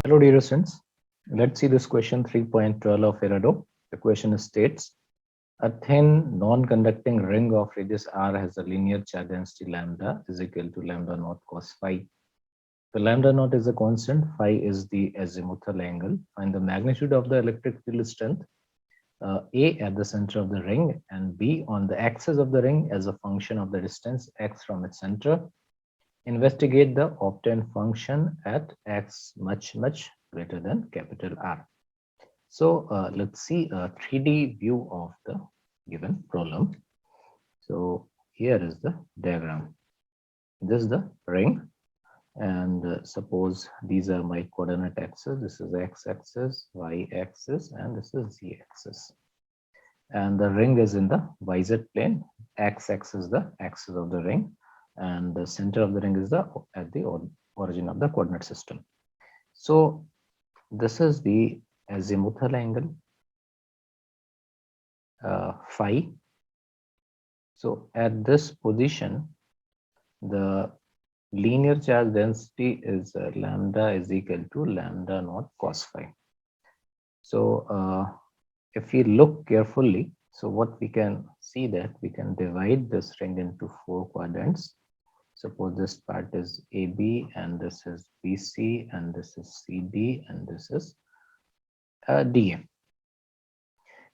Hello, dear students. Let's see this question 3.12 of Irodov. The question states, a thin non-conducting ring of radius r has a linear charge density lambda is equal to lambda naught cos phi. The lambda naught is a constant, phi is the azimuthal angle. Find the magnitude of the electric field strength, A at the center of the ring and B on the axis of the ring as a function of the distance x from its center. Investigate the obtained function at x much greater than capital R. So let's see a 3D view of the given problem. So here is the diagram. This is the ring, and suppose these are my coordinate axes. This is x-axis, y-axis, and this is z-axis. And the ring is in the YZ plane. X-axis is the axis of the ring, and the center of the ring is at the origin of the coordinate system. So this is the azimuthal angle, phi. So at this position, the linear charge density is lambda is equal to lambda naught cos phi. So if we look carefully, so what we can see that we can divide this ring into 4 quadrants. Suppose this part is AB, and this is BC, and this is CD, and this is DA.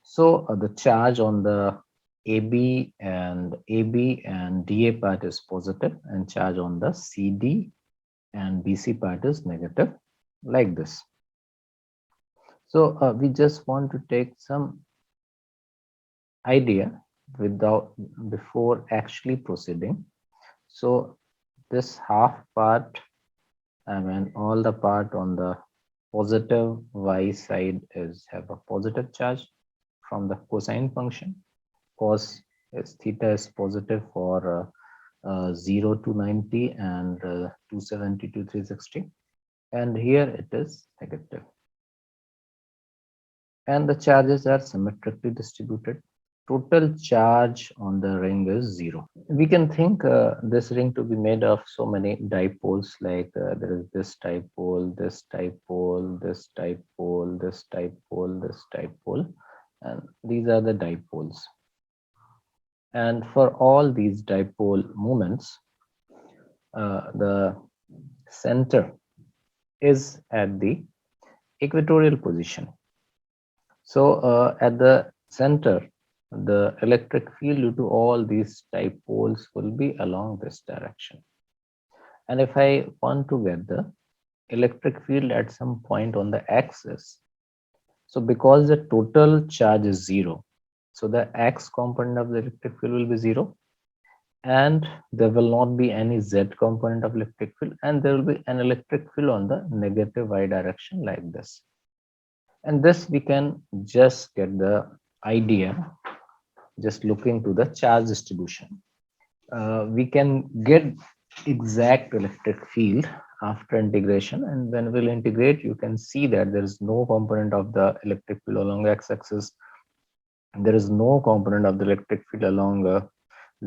So the charge on the AB and DA part is positive, and charge on the CD and BC part is negative, like this. So we just want to take some idea before actually proceeding. So this half part, all the part on the positive y side have a positive charge from the cosine function. Cos is theta is positive for 0 to 90 and 270 to 360, and here it is negative. And the charges are symmetrically distributed. Total charge on the ring is 0. We can think this ring to be made of so many dipoles, like there is this dipole, this dipole, this dipole, this dipole, this dipole, and these are the dipoles. And for all these dipole moments, the center is at the equatorial position. So at the center, the electric field due to all these dipoles will be along this direction. And if I want to get the electric field at some point on the axis, so because the total charge is 0, so the x component of the electric field will be 0, and there will not be any z component of electric field, and there will be an electric field on the negative y direction, like this. And this we can just get the idea just looking to the charge distribution. We can get exact electric field after integration, and when we'll integrate, you can see that there is no component of the electric field along the x-axis. There is no component of the electric field along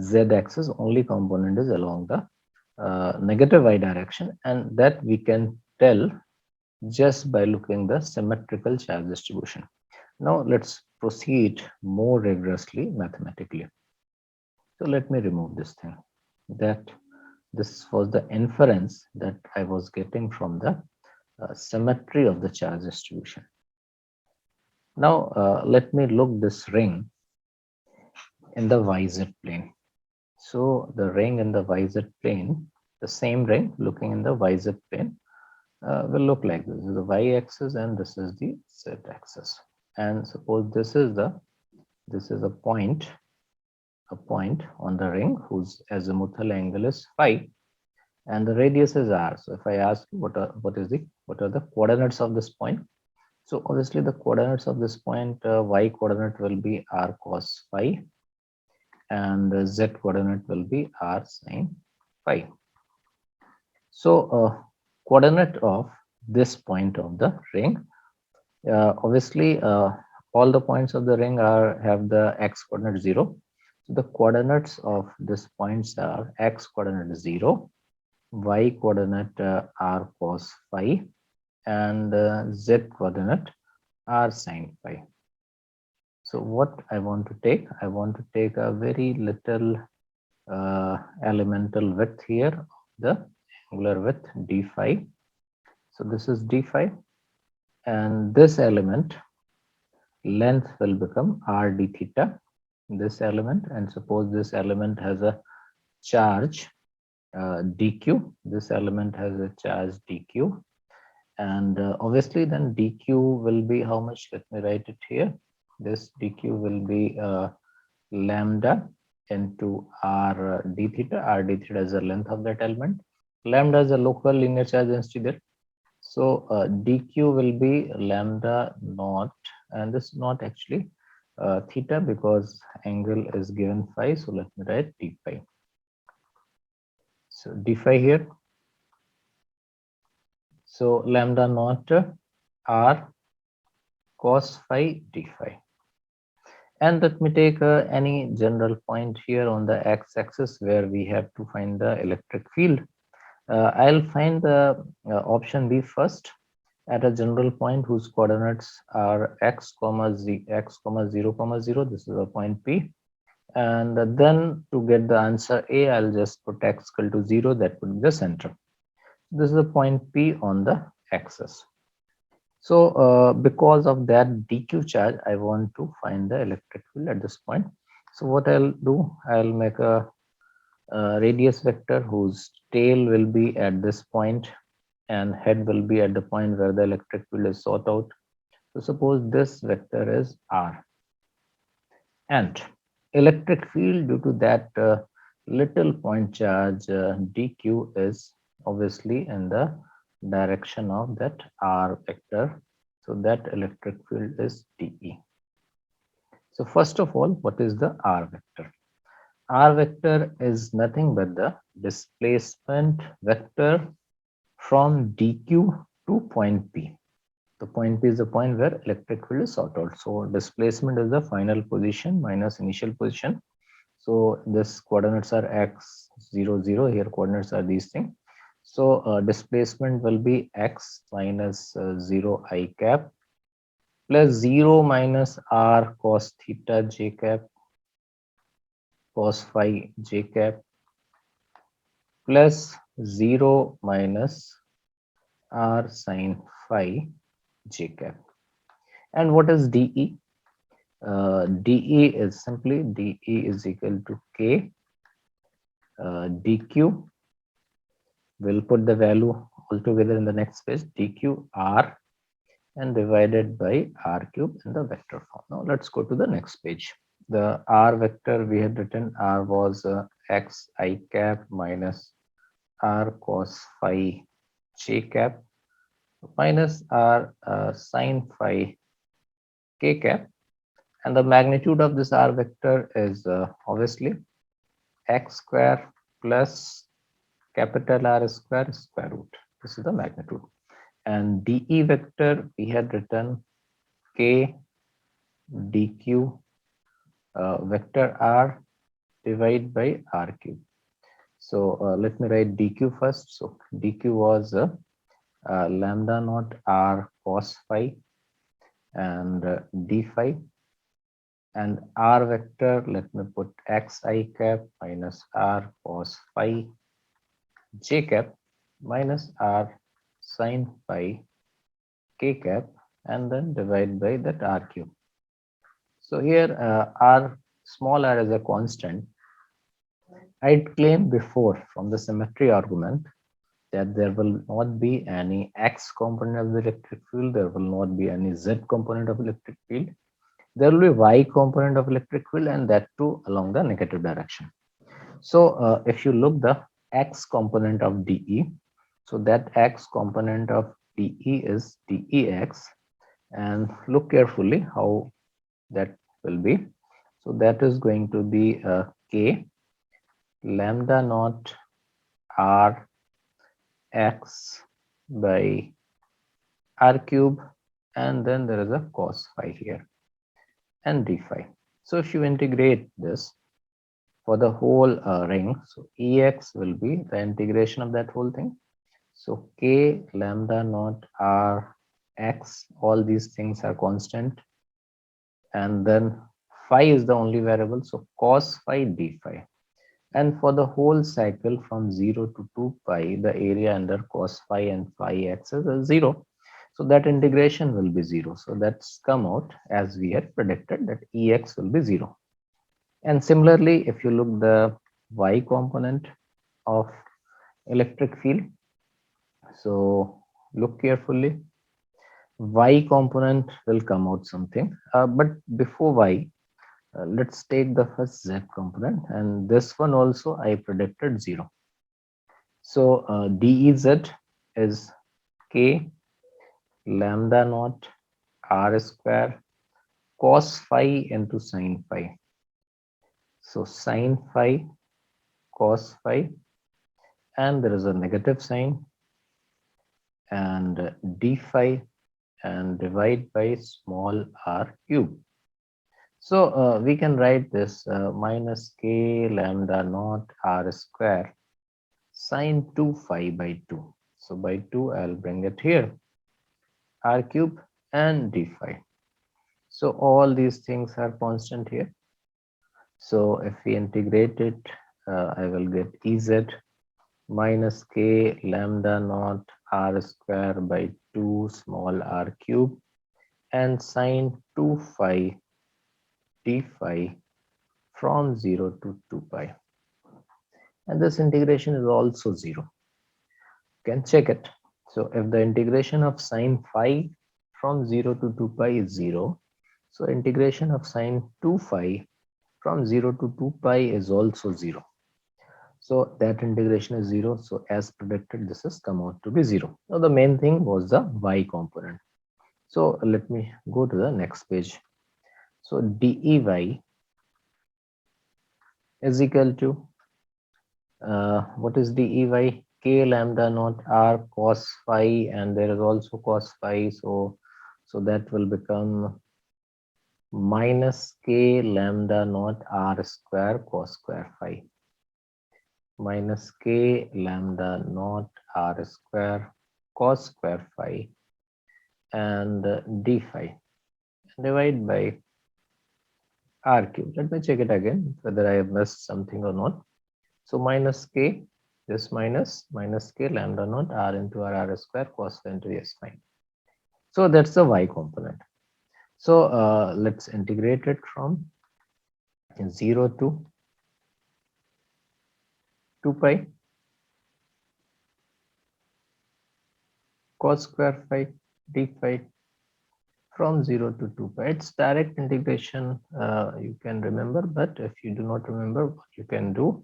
z-axis. Only component is along the negative y direction, and that we can tell just by looking the symmetrical charge distribution. Now let's proceed more rigorously mathematically. So let me remove this thing. That this was the inference that I was getting from the symmetry of the charge distribution. Now let me look this ring in the YZ plane. So the ring in the YZ plane, the same ring looking in the YZ plane will look like this. This is the y-axis and this is the z-axis. And suppose this is a point on the ring whose azimuthal angle is phi, and the radius is r. So if I ask you what are the coordinates of this point, so obviously the coordinates of this point, y coordinate will be r cos phi, and the z coordinate will be r sin phi. So coordinate of this point of the ring, obviously all the points of the ring have the x coordinate 0. So the coordinates of these points are x coordinate 0, y coordinate r cos phi, and z coordinate r sine phi. So what I want to take? I want to take a very little elemental width here, the angular width d phi. So this is d phi, and this element length will become r d theta, this element, and suppose this element has a charge dq. This element has a charge dq, and obviously then dq will be how much? Let me write it here. This dq will be lambda into r d theta. R d theta is the length of that element. Lambda is a local linear charge density there. So dq will be lambda naught, and this not actually theta because angle is given phi. So let me write d phi. So d phi here. So lambda naught r cos phi d phi. And let me take any general point here on the x-axis where we have to find the electric field. I'll find the option B first at a general point whose coordinates are x comma 0 comma 0. This is a point P. And then to get the answer A, I'll just put x equal to 0. That would be the center. This is the point P on the axis. So because of that dq charge, I want to find the electric field at this point. So what I'll do, I'll make a radius vector whose tail will be at this point and head will be at the point where the electric field is sought out. So suppose this vector is r, and electric field due to that little point charge dq is obviously in the direction of that r vector. So that electric field is dE. So first of all, what is the r vector? R vector is nothing but the displacement vector from dq to point P. The point P is the point where electric field is sought out. So displacement is the final position minus initial position. So this coordinates are x 0 0. Here coordinates are these things. So displacement will be x minus 0 I cap plus 0 minus r cos theta j cap cos phi j cap plus 0 minus r sin phi j cap. And what is dE? dE is simply dE is equal to k dq. We'll put the value altogether in the next page, dq r, and divided by r cube in the vector form. Now let's go to the next page. The r vector we had written, r was x I cap minus r cos phi j cap minus r sin phi k cap, and the magnitude of this r vector is obviously x square plus capital R square square root. This is the magnitude. And dE vector we had written k dq vector r divided by r cube. So let me write dq first. So dq was lambda naught r cos phi and d phi, and r vector, let me put x I cap minus r cos phi j cap minus r sin phi k cap, and then divide by that r cube. So here r small r is a constant. I'd claimed before from the symmetry argument that there will not be any x component of the electric field, there will not be any z component of electric field, there will be y component of electric field, and that too along the negative direction. So if you look the x component of dE, so that x component of dE is dEx, and look carefully how that will be. So that is going to be k lambda naught r x by r cube, and then there is a cos phi here and d phi. So if you integrate this for the whole ring, so Ex will be the integration of that whole thing. So k, lambda naught, r, x, all these things are constant, and then phi is the only variable, so cos phi d phi. And for the whole cycle from 0 to 2 pi, the area under cos phi and phi x is 0. So that integration will be 0. So that's come out as we had predicted, that Ex will be 0. And similarly, if you look the y component of electric field, so look carefully, y component will come out something. But before y, let's take the first z component, and this one also I predicted 0. So dez is k lambda naught r square cos phi into sin phi. So sin phi, cos phi, and there is a negative sign, and d phi, and divide by small r cube. So we can write this minus k lambda naught r square sine 2 phi by 2. So by 2 I'll bring it here, r cube and d phi. So all these things are constant here. So if we integrate it, I will get Ez minus k lambda naught r square by 2 small r cube and sine 2 phi d phi from 0 to 2 pi. And this integration is also 0. You can check it. So if the integration of sine phi from 0 to 2 pi is 0, so integration of sine 2 phi from 0 to 2 pi is also 0. So that integration is 0. So as predicted, this has come out to be 0. Now the main thing was the y component. So let me go to the next page. So dEy is equal to what is dEy? K lambda naught r cos phi, and there is also cos phi. So that will become minus k lambda naught r square cos square phi minus k lambda naught r square cos square phi and d phi, divide by r cube. Let me check it again whether I have missed something or not. So minus k, this minus k lambda naught r into r square cos phi into s phi. So that's the y component. So let's integrate it from 0 to 2 pi cos square phi d phi from 0 to 2 pi. It's direct integration, you can remember, but if you do not remember, what you can do,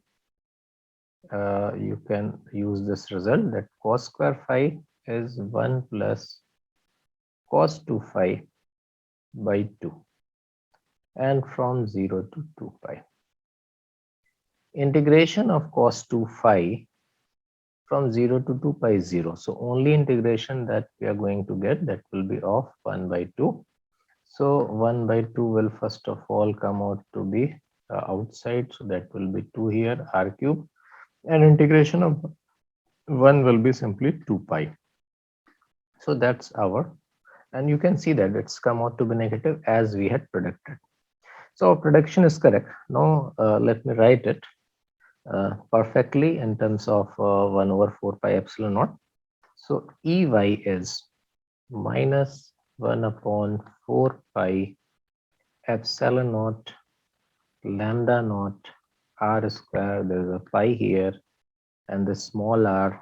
you can use this result, that cos square phi is 1 plus cos 2 phi by 2, and from 0 to 2 pi. Integration of cos 2 phi from 0 to 2 pi is 0. So only integration that we are going to get, that will be of 1 by 2. So 1 by 2 will first of all come out to be outside. So that will be 2 here, r cube, and integration of 1 will be simply 2 pi. So that's our, and you can see that it's come out to be negative as we had predicted. So our prediction is correct. Now let me write it perfectly in terms of 1 over 4 pi epsilon naught. So Ey is minus 1 upon 4 pi epsilon naught lambda naught r square. There is a pi here, and the small r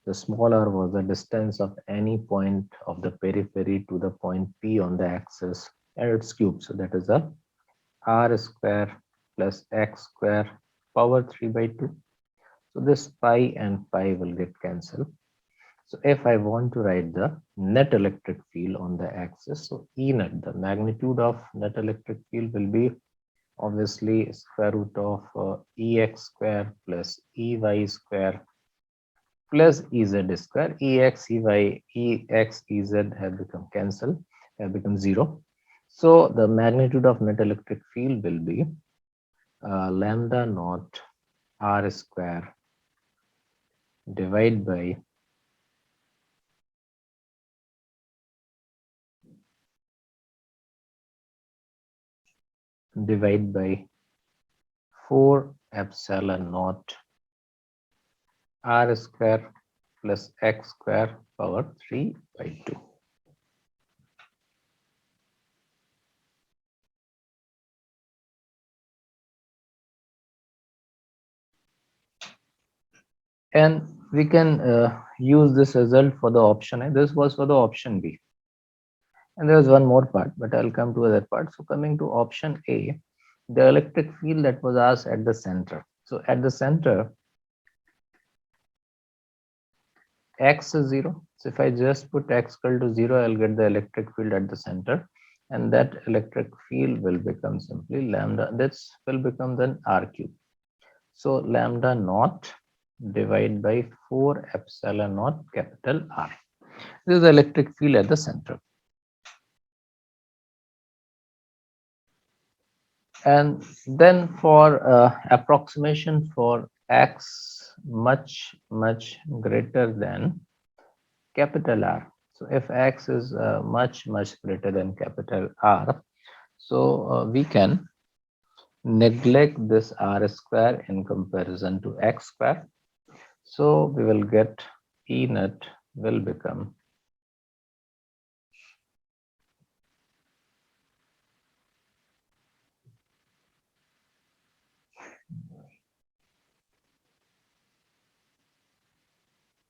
was the distance of any point of the periphery to the point P on the axis, and its cube. So that is a r square plus x square power 3 by 2. So this pi and pi will get cancelled. So if I want to write the net electric field on the axis, so E net, the magnitude of net electric field will be obviously square root of Ex square plus Ey square plus Ez square. Ex, Ez have become cancelled, have become 0. So the magnitude of net electric field will be lambda naught r square divided by divide by 4 epsilon naught r square plus x square power 3 by 2. And we can use this result for the option A. This was for the option B. And there was one more part, but I'll come to that part. So coming to option A, the electric field that was asked at the center. So at the center, x is 0. So if I just put x equal to 0, I'll get the electric field at the center. And that electric field will become simply lambda. This will become then r cube. So lambda naught divided by 4 epsilon naught capital R. This is the electric field at the center. And then for approximation for x much greater than capital R. So if x is much greater than capital R, so we can neglect this r square in comparison to x square. So we will get E net will become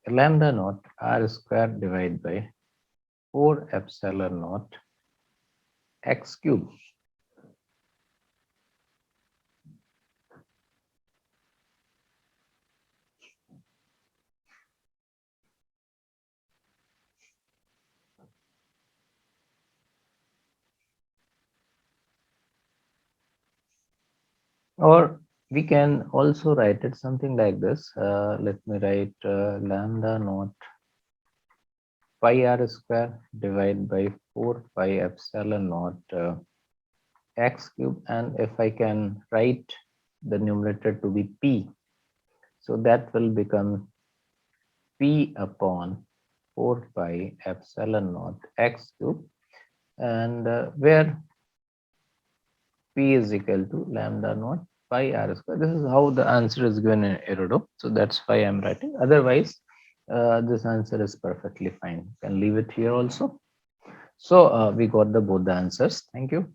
lambda naught r square divided by 4 epsilon naught x cube. Or we can also write it something like this. Let me write lambda naught pi r square divided by 4 pi epsilon naught x cube. And if I can write the numerator to be p, so that will become p upon 4 pi epsilon naught x cube, and where p is equal to lambda naught pi r square. This is how the answer is given in Irodov. So that's why I'm writing. Otherwise, this answer is perfectly fine. You can leave it here also. So we got the both the answers. Thank you.